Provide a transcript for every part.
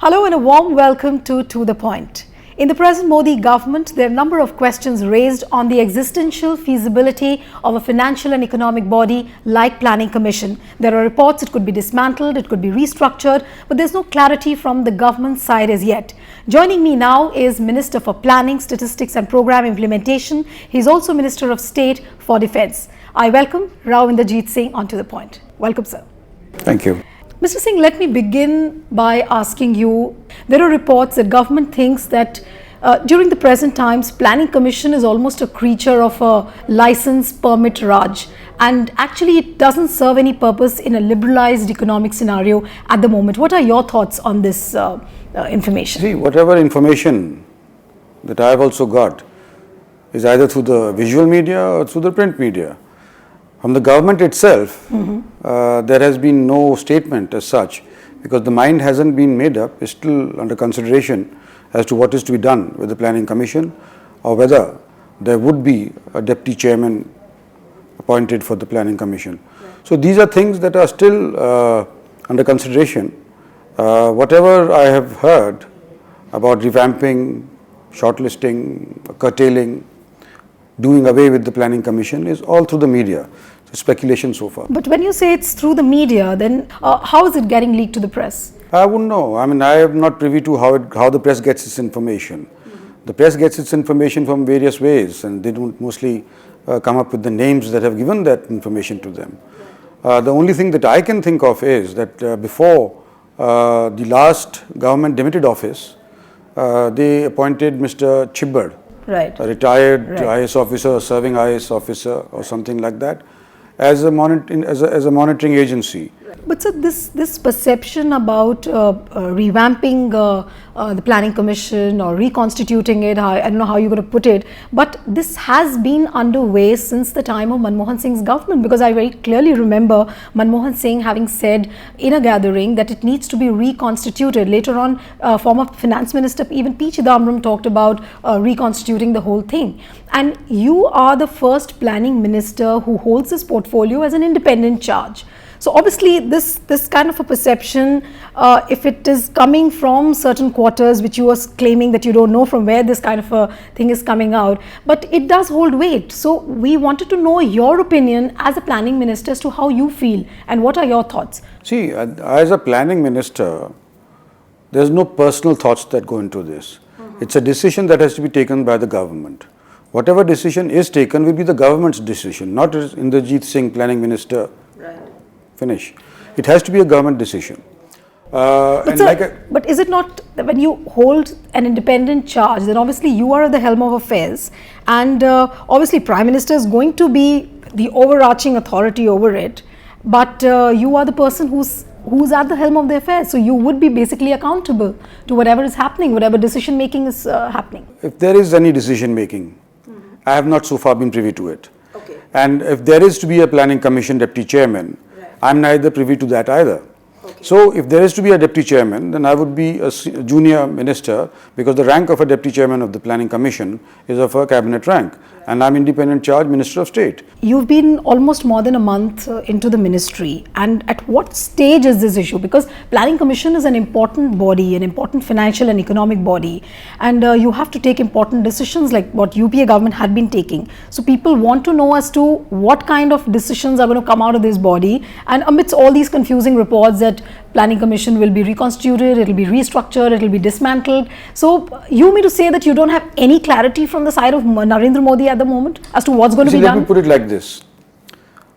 Hello and a warm welcome to The Point. In the present Modi government, there are a number of questions raised on the existential feasibility of a financial and economic body like Planning Commission. There are reports it could be dismantled, it could be restructured, but there's no clarity from the government side as yet. Joining me now is Minister for Planning, Statistics and Program Implementation. He's also Minister of State for Defence. I welcome Rao Inderjit Singh onto The Point. Welcome, sir. Thank you. Mr. Singh, let me begin by asking you, there are reports that government thinks that during the present times, Planning Commission is almost a creature of a license permit Raj, and actually it doesn't serve any purpose in a liberalized economic scenario at the moment. What are your thoughts on this information? See, whatever information that I have also got is either through the visual media or through the print media. From the government itself, there has been no statement as such, because the mind hasn't been made up. It's still under consideration as to what is to be done with the Planning Commission, or whether there would be a deputy chairman appointed for the Planning Commission. So these are things that are still under consideration. Whatever I have heard about revamping, shortlisting, curtailing, doing away with the Planning Commission is all through the media. So speculation so far. But when you say it's through the media, then how is it getting leaked to the press? I wouldn't know. I mean, I am not privy to how the press gets its information. The press gets its information from various ways, and they don't mostly come up with the names that have given that information to them. The only thing that I can think of is that before the last government demitted office, they appointed Mr. Chibber, a retired IAS officer, serving IAS officer or something like that, as a monitoring agency. But sir, this perception about revamping the Planning Commission or reconstituting it, I don't know how you're going to put it, but this has been underway since the time of Manmohan Singh's government, because I very clearly remember Manmohan Singh having said in a gathering that it needs to be reconstituted. Later on, former Finance Minister even P. Chidambaram talked about reconstituting the whole thing. And you are the first Planning Minister who holds this portfolio as an independent charge. So obviously this kind of a perception, if it is coming from certain quarters which you are claiming that you don't know from where this kind of a thing is coming out, but it does hold weight. So we wanted to know your opinion as a planning minister as to how you feel and what are your thoughts? See, as a planning minister, there's no personal thoughts that go into this. It's a decision that has to be taken by the government. Whatever decision is taken will be the government's decision, not Inderjit Singh, planning minister. Finish. It has to be a government decision. But is it not, when you hold an independent charge, then obviously you are at the helm of affairs, and obviously Prime Minister is going to be the overarching authority over it, but you are the person who's at the helm of the affairs, so you would be basically accountable to whatever is happening, whatever decision making is happening. If there is any decision making, I have not so far been privy to it. And if there is to be a Planning Commission deputy chairman, I'm neither privy to that either. So if there is to be a deputy chairman, then I would be a junior minister, because the rank of a deputy chairman of the Planning Commission is of a cabinet rank, and I'm independent charge Minister of State. You've been almost more than a month into the ministry, and at what stage is this issue? Because Planning Commission is an important body, an important financial and economic body, and you have to take important decisions like what UPA government had been taking. So people want to know as to what kind of decisions are going to come out of this body, and amidst all these confusing reports that Planning Commission will be reconstituted, it will be restructured, it will be dismantled. So you mean to say that you don't have any clarity from the side of Narendra Modi at the moment as to what's going to be done? Let me put it like this.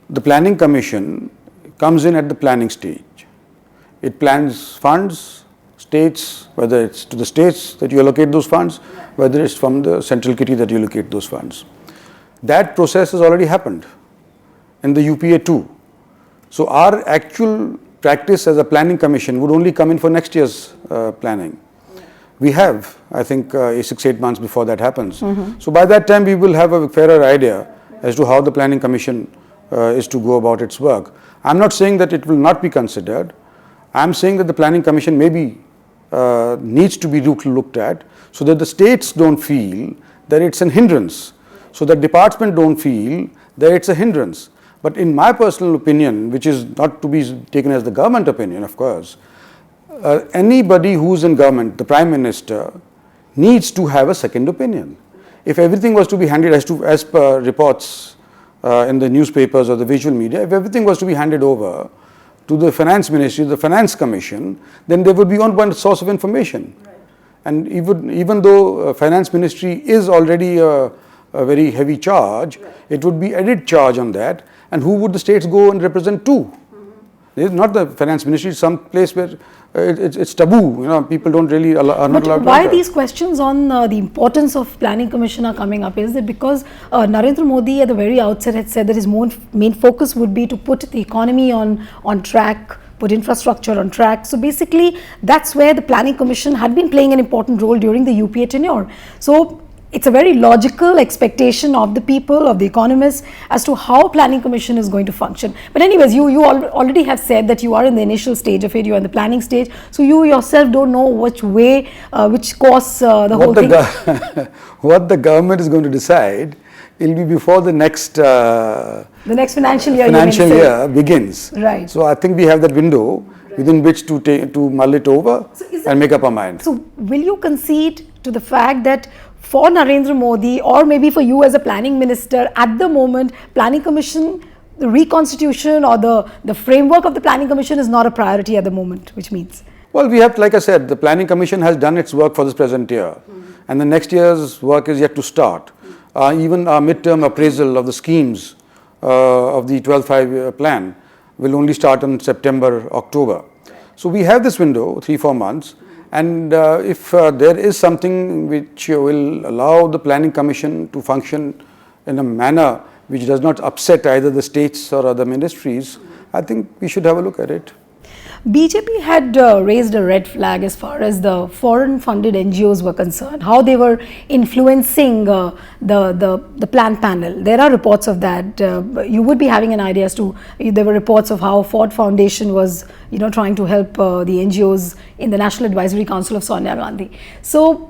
The Planning Commission comes in at the planning stage. It plans funds, states, whether it's to the states that you allocate those funds, whether it's from the central kitty that you allocate those funds. That process has already happened in the UPA too. So our actual practice as a Planning Commission would only come in for next year's planning. We have, I think, 6-8 months before that happens. So by that time we will have a fairer idea as to how the Planning Commission is to go about its work. I'm not saying that it will not be considered. I'm saying that the Planning Commission maybe needs to be looked at, so that the states don't feel that it's an hindrance, so that department don't feel that it's a hindrance. But in my personal opinion, which is not to be taken as the government opinion, of course, anybody who's in government, the Prime Minister, needs to have a second opinion. If everything was to be handed as per reports in the newspapers or the visual media, if everything was to be handed over to the Finance Ministry, the Finance Commission, then there would be only one source of information. Right. And even though Finance Ministry is already a very heavy charge, right, it would be added charge on that. And who would the states go and represent to? It's not the Finance Ministry, it's some place where it's taboo, people don't really are not allowed to. Why these questions on the importance of Planning Commission are coming up is that because Narendra Modi at the very outset had said that his main focus would be to put the economy on track, put infrastructure on track. So basically that's where the Planning Commission had been playing an important role during the UPA tenure. So it's a very logical expectation of the people, of the economists, as to how Planning Commission is going to function. But anyways, you already have said that you are in the initial stage of it, you are in the planning stage, so you yourself don't know which way, which course the whole thing. What the government is going to decide will be before the next financial year, begins. Right. So I think we have that window, right, within which to mull it over and make up our mind. So will you concede to the fact that for Narendra Modi, or maybe for you as a planning minister, at the moment, Planning Commission, the reconstitution or the framework of the Planning Commission is not a priority at the moment, which means? Well, we have, like I said, the Planning Commission has done its work for this present year, and the next year's work is yet to start. Even our midterm appraisal of the schemes of the 12th five-year plan will only start in September, October. So we have this window, 3-4 months. And if there is something which will allow the Planning Commission to function in a manner which does not upset either the states or other ministries, I think we should have a look at it. BJP had raised a red flag as far as the foreign funded NGOs were concerned, how they were influencing the plan panel. There are reports of that. You would be having an idea as to, there were reports of how Ford Foundation was trying to help the NGOs in the National Advisory Council of Sonia Gandhi. So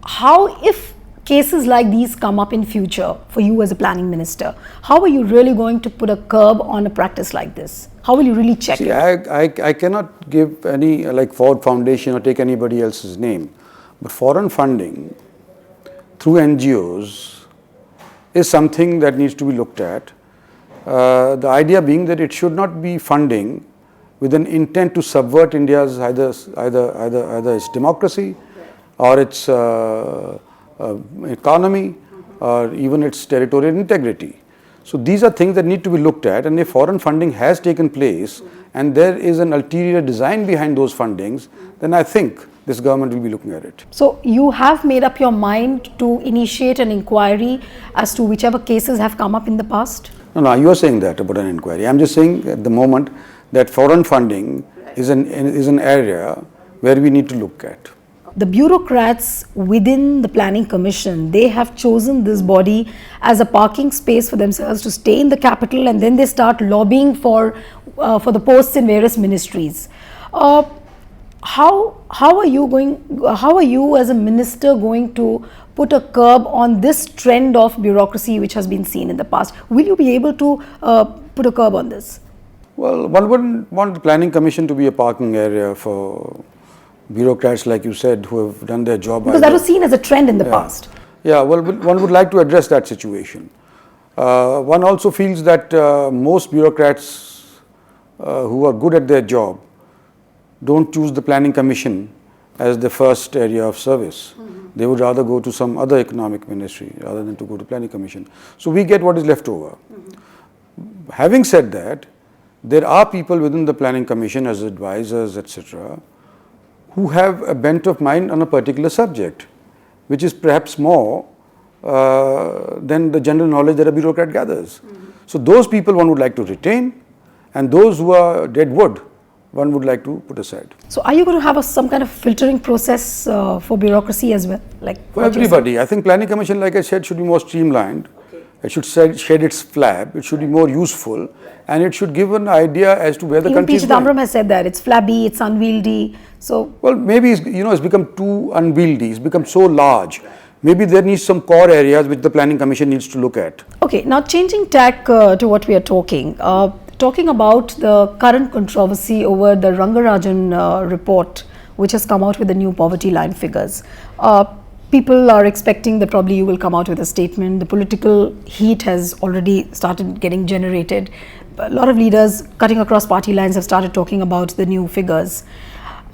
how, if cases like these come up in future for you as a planning minister, how are you really going to put a curb on a practice like this? How will you really check it? I cannot give any like Ford Foundation or take anybody else's name, but foreign funding through NGOs is something that needs to be looked at. The idea being that it should not be funding with an intent to subvert India's either its democracy or its economy or even its territorial integrity. So these are things that need to be looked at, and if foreign funding has taken place and there is an ulterior design behind those fundings, then I think this government will be looking at it. So you have made up your mind to initiate an inquiry as to whichever cases have come up in the past? No, you are saying that about an inquiry. I am just saying at the moment that foreign funding is an area where we need to look at. The bureaucrats within the Planning Commission, they have chosen this body as a parking space for themselves to stay in the capital, and then they start lobbying for the posts in various ministries. How are you as a minister going to put a curb on this trend of bureaucracy which has been seen in the past? Will you be able to put a curb on this? Well, one wouldn't want the Planning Commission to be a parking area for bureaucrats, like you said, who have done their job. Because that was seen as a trend in the past. Yeah, well, one would like to address that situation. One also feels that most bureaucrats who are good at their job don't choose the Planning Commission as the first area of service. They would rather go to some other economic ministry rather than to go to Planning Commission. So we get what is left over. Having said that, there are people within the Planning Commission as advisors, etc., who have a bent of mind on a particular subject, which is perhaps more than the general knowledge that a bureaucrat gathers. So those people one would like to retain, and those who are dead wood, one would like to put aside. So are you going to have some kind of filtering process for bureaucracy as well? For everybody. I think Planning Commission, like I said, should be more streamlined. It should shed its flab, it should be more useful, and it should give an idea as to where the country is going. Even P. Chidambaram has said that, it's flabby, it's unwieldy. So, well, maybe it's become too unwieldy, it's become so large. Maybe there needs some core areas which the Planning Commission needs to look at. Okay, now changing tack to what we are talking. talking about the current controversy over the Rangarajan report, which has come out with the new poverty line figures. People are expecting that probably you will come out with a statement. The political heat has already started getting generated. A lot of leaders cutting across party lines have started talking about the new figures.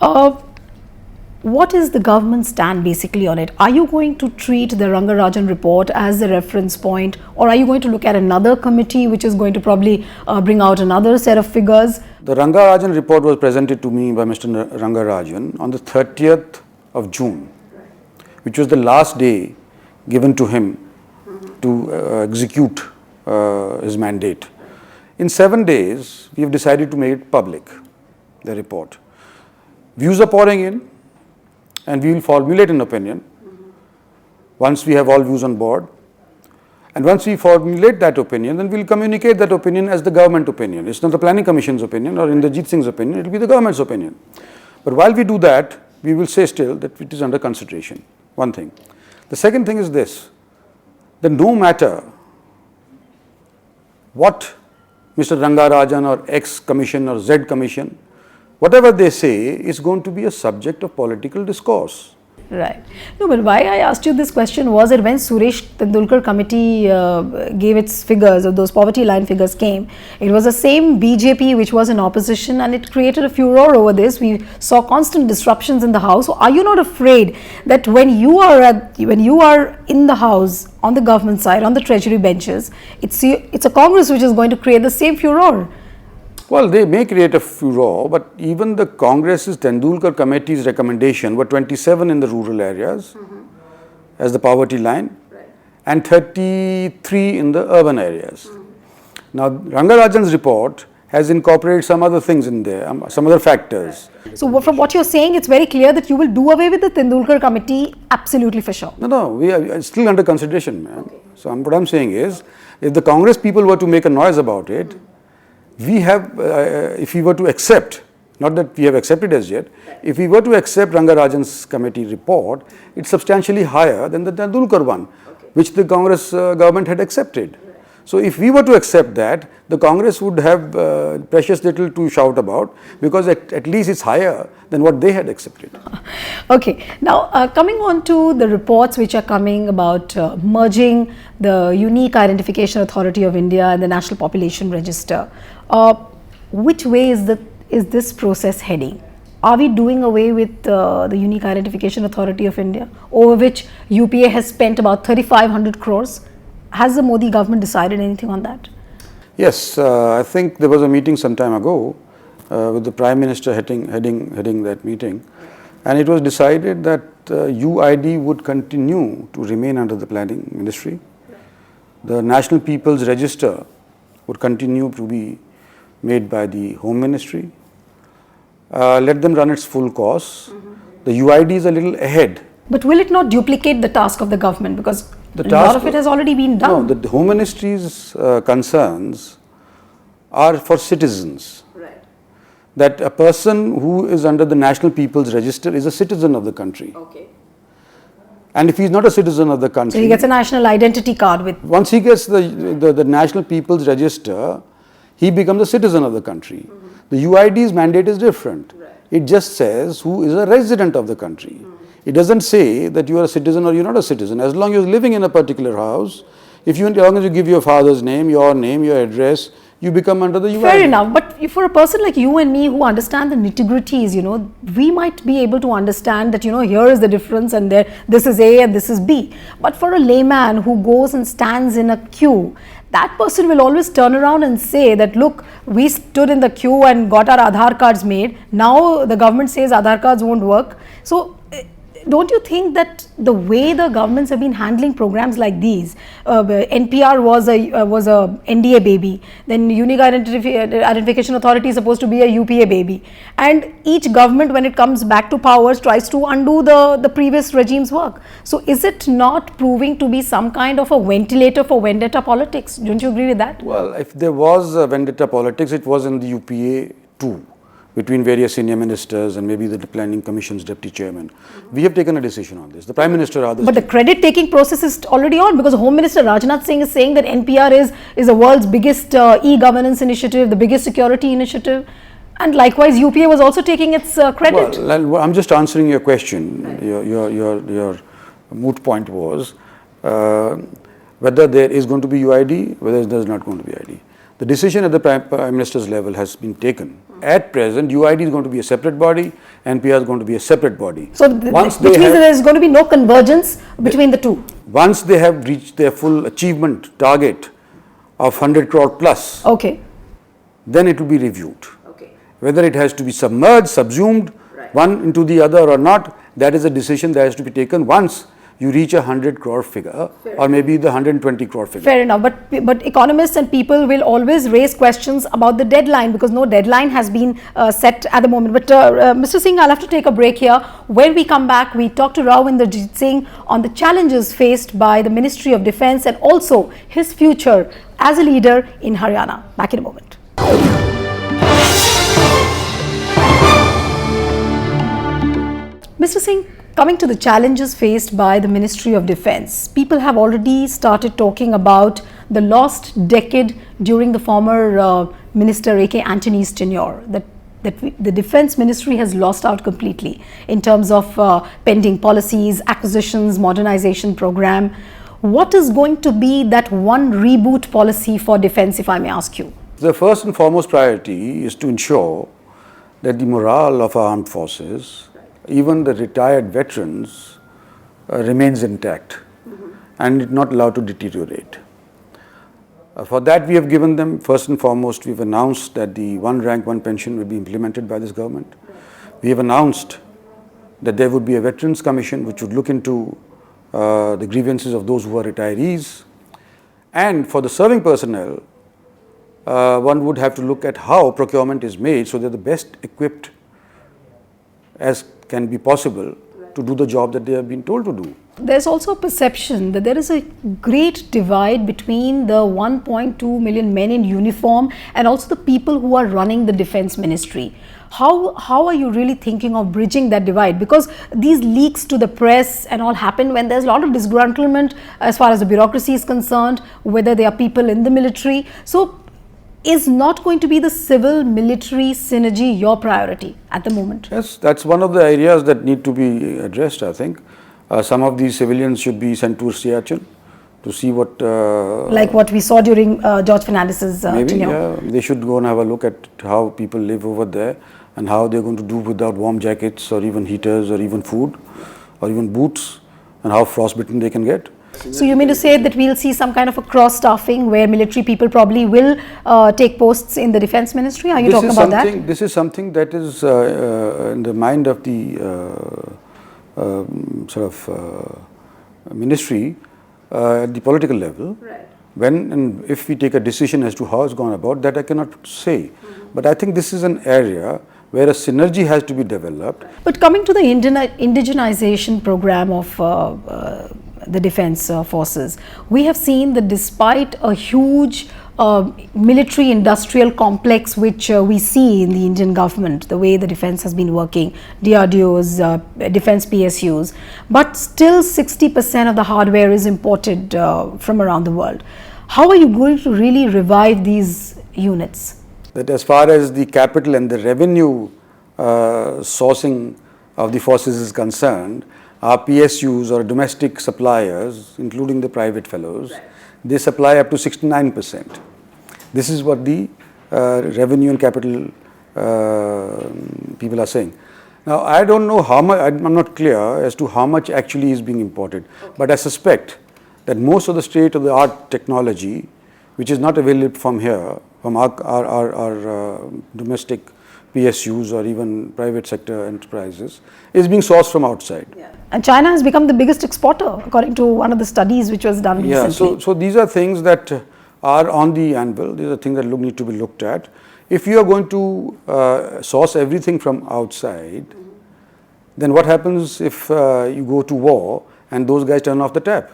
What is the government's stand basically on it? Are you going to treat the Rangarajan report as the reference point, or are you going to look at another committee which is going to probably bring out another set of figures? The Rangarajan report was presented to me by Mr. Rangarajan on the 30th of June, which was the last day given to him to execute his mandate. In 7 days, we have decided to make it public, the report. Views are pouring in, and we will formulate an opinion once we have all views on board. And once we formulate that opinion, then we will communicate that opinion as the government opinion. It's not the Planning Commission's opinion or Inderjit Singh's opinion, it will be the government's opinion. But while we do that, we will say still that it is under consideration. One thing. The second thing is this, that no matter what Mr. Rangarajan or X commission or Z commission, whatever they say is going to be a subject of political discourse. Right. No, but why I asked you this question was that when Suresh Tendulkar committee gave its figures, or those poverty line figures came, it was the same BJP which was in opposition, and it created a furor over this. We saw constant disruptions in the house. So are you not afraid that when you are in the house, on the government side, on the treasury benches, it's a Congress which is going to create the same furor? Well, they may create a furor, but even the Congress's Tendulkar committee's recommendation were 27 in the rural areas as the poverty line, and 33 in the urban areas. Now, Rangarajan's report has incorporated some other things in there, some other factors. So, from what you're saying, it's very clear that you will do away with the Tendulkar committee absolutely for sure. No, we are still under consideration, ma'am. Okay. So, what I'm saying is, if the Congress people were to make a noise about it, we have, if we were to accept, not that we have accepted as yet, if we were to accept Rangarajan's committee report, it's substantially higher than the Tendulkar one, which the Congress government had accepted. So if we were to accept that, the Congress would have precious little to shout about, because at least it's higher than what they had accepted. Okay, now coming on to the reports which are coming about merging the Unique Identification Authority of India and the National Population Register. Which way is this process heading? Are we doing away with the Unique Identification Authority of India, over which UPA has spent about 3,500 crores? Has the Modi government decided anything on that? Yes, I think there was a meeting some time ago with the Prime Minister heading that meeting, and it was decided that UID would continue to remain under the Planning Ministry. The National People's Register would continue to be made by the Home Ministry. Let them run its full course. The UID is a little ahead. But will it not duplicate the task of the government, because a lot of it has already been done? No, the Home Ministry's concerns are for citizens. Right. That a person who is under the National People's Register is a citizen of the country. Okay. And if he is not a citizen of the country, so he gets a national identity card with. Once he gets the National People's Register, he becomes a citizen of the country. The UID's mandate is different. Right. It just says who is a resident of the country. It doesn't say that you are a citizen or you're not a citizen. As long as you're living in a particular house, as long as you give your father's name, your address, you become under the UID. Fair enough, but for a person like you and me who understand the nitty-gritties, we might be able to understand that, here is the difference and this is A and this is B. But for a layman who goes and stands in a queue, that person will always turn around and say that, look, we stood in the queue and got our Aadhaar cards made. Now the government says Aadhaar cards won't work. So don't you think that the way the governments have been handling programs like these, NPR was a NDA baby, then Unique Identification Authority is supposed to be a UPA baby, and each government, when it comes back to powers, tries to undo the previous regime's work. So is it not proving to be some kind of a ventilator for vendetta politics? Don't you agree with that? Well, if there was a vendetta politics, it was in the UPA too. between various senior ministers and maybe the planning commission's deputy chairman. We have taken a decision on this. The Prime Minister or others. But the credit taking process is already on, because Home Minister Rajnath Singh is saying that NPR is the world's biggest e-governance initiative, the biggest security initiative. And likewise, UPA was also taking its credit. Well, I'm just answering your question. Right. Your moot point was whether there is going to be UID, whether there is not going to be UID. The decision at the Prime Minister's level has been taken. At present, UID is going to be a separate body, NPR is going to be a separate body. So, which means there is going to be no convergence between the two. Once they have reached their full achievement target of 100 crore plus, okay, then it will be reviewed. Okay. Whether it has to be submerged, subsumed, right, one into the other or not, that is a decision that has to be taken once you reach a 100 crore figure. Fair or maybe the 120 crore figure. Fair enough, but economists and people will always raise questions about the deadline, because no deadline has been set at the moment. But Mr. Singh, I'll have to take a break here. When we come back, we talk to Rao Inderjit Singh on the challenges faced by the Ministry of Defence and also his future as a leader in Haryana. Back in a moment. Mr. Singh, coming to the challenges faced by the Ministry of Defence, people have already started talking about the lost decade during the former Minister A.K. Antony's tenure, that the Defence Ministry has lost out completely in terms of pending policies, acquisitions, modernization program. What is going to be that one reboot policy for Defence, if I may ask you? The first and foremost priority is to ensure that the morale of our armed forces, even the retired veterans, remains intact and not allowed to deteriorate. For that, we have given them, first and foremost, we have announced that the one rank, one pension will be implemented by this government. We have announced that there would be a Veterans Commission which would look into the grievances of those who are retirees. And for the serving personnel, one would have to look at how procurement is made so that the best equipped as can be possible to do the job that they have been told to do. There's also a perception that there is a great divide between the 1.2 million men in uniform and also the people who are running the Defence Ministry. How are you really thinking of bridging that divide? Because these leaks to the press and all happen when there's a lot of disgruntlement as far as the bureaucracy is concerned, whether there are people in the military. So, is not going to be the civil-military synergy your priority at the moment? Yes, that's one of the areas that need to be addressed, I think. Some of these civilians should be sent to Siachen to see what... like what we saw during George Fernandez's tenure. Yeah, they should go and have a look at how people live over there and how they're going to do without warm jackets or even heaters or even food or even boots, and how frostbitten they can get. So you mean to say that we'll see some kind of a cross-staffing where military people probably will take posts in the Defence Ministry? Are you talking about that? This is something that is in the mind of the ministry at the political level. Right. When and if we take a decision as to how it's gone about, that I cannot say. But I think this is an area where a synergy has to be developed. But coming to the indigenization program of the defence forces, we have seen that despite a huge military industrial complex which we see in the Indian government, the way the defence has been working, DRDOs, defence PSUs, but still 60% of the hardware is imported from around the world. How are you going to really revive these units? That as far as the capital and the revenue sourcing of the forces is concerned, our PSUs or domestic suppliers, including the private fellows, they supply up to 69%. This is what the revenue and capital people are saying. Now, I don't know how much, I'm not clear as to how much actually is being imported, but I suspect that most of the state-of-the-art technology, which is not available from here, from our domestic PSUs or even private sector enterprises, is being sourced from outside. Yeah. And China has become the biggest exporter, according to one of the studies which was done recently. Yeah, so these are things that are on the anvil. These are things that need to be looked at. If you are going to source everything from outside, then what happens if you go to war and those guys turn off the tap?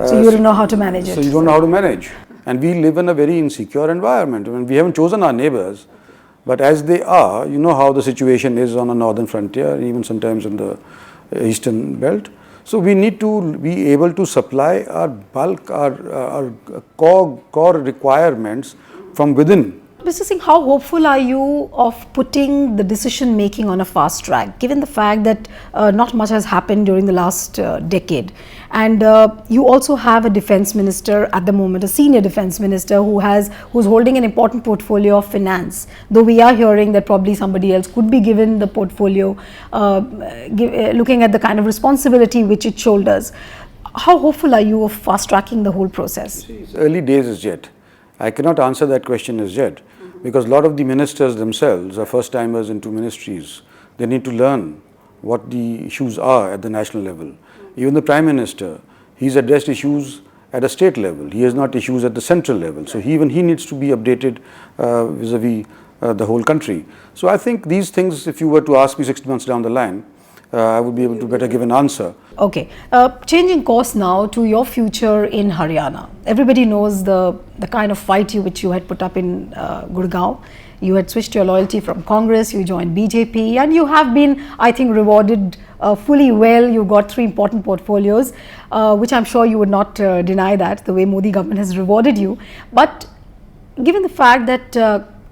So you don't know how to manage it. So you don't know how to manage. And we live in a very insecure environment. I mean, we haven't chosen our neighbors. But as they are, you know how the situation is on the northern frontier, even sometimes in the eastern belt. So we need to be able to supply our bulk, our core requirements from within. Mr. Singh, how hopeful are you of putting the decision making on a fast track, given the fact that not much has happened during the last decade? And you also have a defense minister at the moment, a senior defense minister who's holding an important portfolio of finance, though we are hearing that probably somebody else could be given the portfolio, looking at the kind of responsibility which it shoulders. How hopeful are you of fast tracking the whole process? It's early days as yet. I cannot answer that question as yet, because a lot of the ministers themselves are first timers into ministries. They need to learn what the issues are at the national level. Even the Prime Minister, he's addressed issues at a state level. He has not issues at the central level. So even he needs to be updated vis-a-vis the whole country. So I think these things, if you were to ask me 6 months down the line, I would be able to better give an answer. Okay, changing course now to your future in Haryana. Everybody knows the kind of fight which you had put up in Gurgaon. You had switched your loyalty from Congress, you joined BJP, and you have been, I think, rewarded fully well. You got 3 important portfolios, which I'm sure you would not deny that, the way Modi government has rewarded you. But given the fact that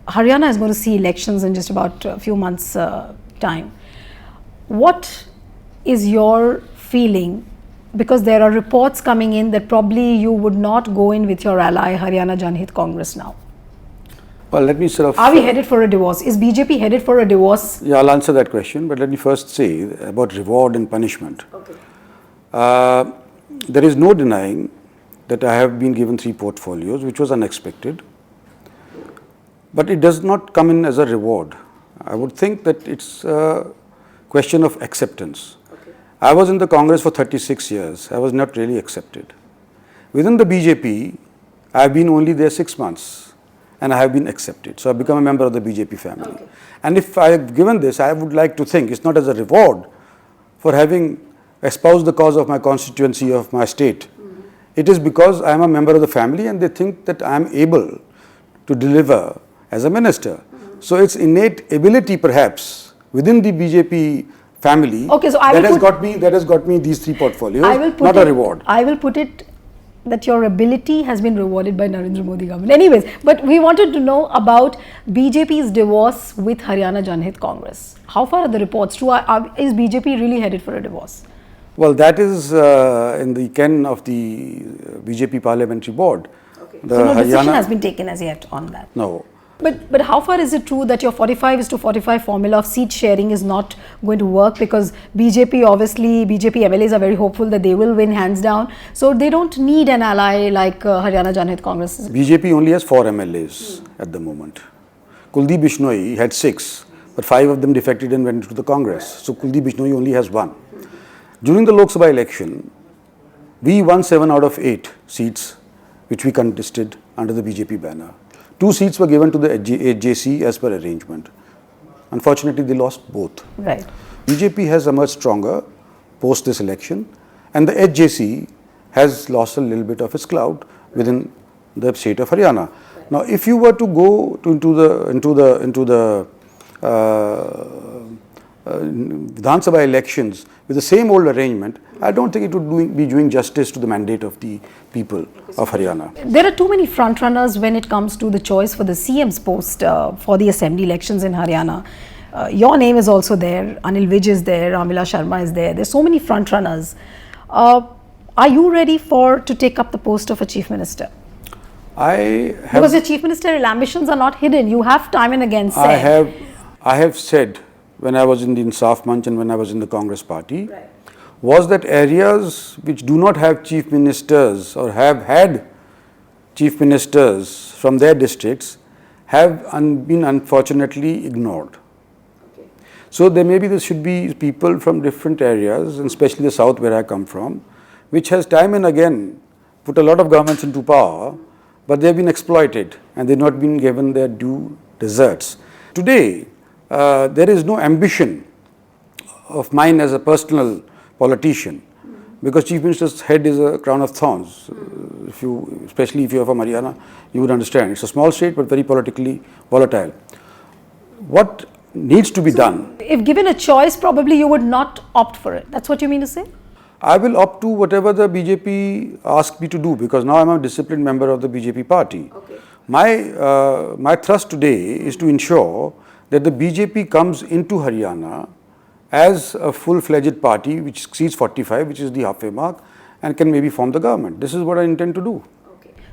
Haryana is going to see elections in just about a few months' time, what is your feeling? Because there are reports coming in that probably you would not go in with your ally Haryana Janhit Congress now. Well, let me sort of... Are we headed for a divorce? Is BJP headed for a divorce? Yeah, I'll answer that question, but let me first say about reward and punishment. Okay. There is no denying that I have been given 3 portfolios, which was unexpected. But it does not come in as a reward. I would think that it's a question of acceptance. Okay. I was in the Congress for 36 years. I was not really accepted. Within the BJP, I have been only there 6 months and I have been accepted. So I have become a member of the BJP family. Okay. And if I have given this, I would like to think it's not as a reward for having espoused the cause of my constituency, of my state. It is because I am a member of the family and they think that I am able to deliver as a minister. So it's innate ability perhaps within the BJP family that has got me these 3 portfolios, not a reward. I will put it that your ability has been rewarded by Narendra Modi government. Anyways, but we wanted to know about BJP's divorce with Haryana Janhit Congress. How far are the reports true? Is BJP really headed for a divorce? Well, that is in the ken of the BJP parliamentary board. Okay. So no decision has been taken as yet on that? No. But how far is it true that your 45:45 formula of seat sharing is not going to work, because BJP MLAs are very hopeful that they will win hands down, so they don't need an ally like Haryana Janhit Congress? BJP only has 4 MLAs at the moment. Kuldeep Bishnoi had 6, but 5 of them defected and went to the Congress. So Kuldeep Bishnoi only has 1. During the Lok Sabha election, we won 7 out of 8 seats which we contested under the BJP banner. 2 seats were given to the HJC as per arrangement. Unfortunately, they lost both. Right. BJP has emerged stronger post this election, and the HJC has lost a little bit of its clout within the state of Haryana. Now, if you were to go into the Vidhan Sabha elections with the same old arrangement, I don't think it would be doing justice to the mandate of the people of Haryana. There are too many front runners when it comes to the choice for the CM's post for the assembly elections in Haryana. Your name is also there, Anil Vij is there, Ramvilas Sharma is there. There's so many front runners. Are you ready to take up the post of a chief minister? Because your chief ministerial ambitions are not hidden. You have time and again said. I have said when I was in the Insaf Manch and when I was in the Congress party, was that areas which do not have chief ministers or have had chief ministers from their districts have been unfortunately ignored. Okay. So there should be people from different areas, and especially the south where I come from, which has time and again put a lot of governments into power, but they have been exploited and they have not been given their due deserts. Today, there is no ambition of mine as a personal politician, because chief minister's head is a crown of thorns. Especially if you are from Haryana, you would understand. It's a small state but very politically volatile. what needs to be done. If given a choice, probably you would not opt for it. That's what you mean to say? I will opt to whatever the BJP asks me to do, because now I'm a disciplined member of the BJP party. Okay. My thrust today is to ensure that the BJP comes into Haryana as a full-fledged party which exceeds 45, which is the halfway mark, and can maybe form the government. This is what I intend to do.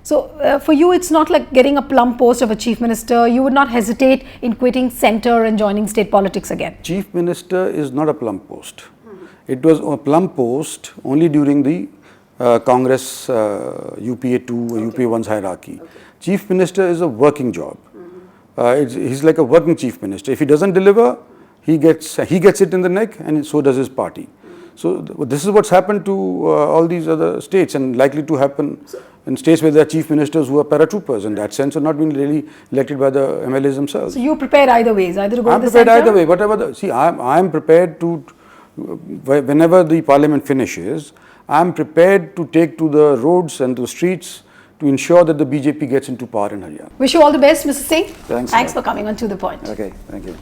So, for you, it's not like getting a plum post of a chief minister. You would not hesitate in quitting centre and joining state politics again. Chief minister is not a plum post. It was a plum post only during the Congress UPA 2 or UPA 1's hierarchy. Chief minister is a working job. He's like a working chief minister. If he doesn't deliver, he gets it in the neck, and so does his party. So this is what's happened to all these other states, and likely to happen in states where there are chief ministers who are paratroopers in that sense, or not being really elected by the MLAs themselves. So you're prepared either ways, either to go I'm to the prepared centre? either way. Whatever. I'm prepared to, whenever the parliament finishes, I'm prepared to take to the roads and the streets to ensure that the BJP gets into power in Haryana. Wish you all the best, Mr. Singh. Thanks Thanks for coming on To The Point. Okay, thank you.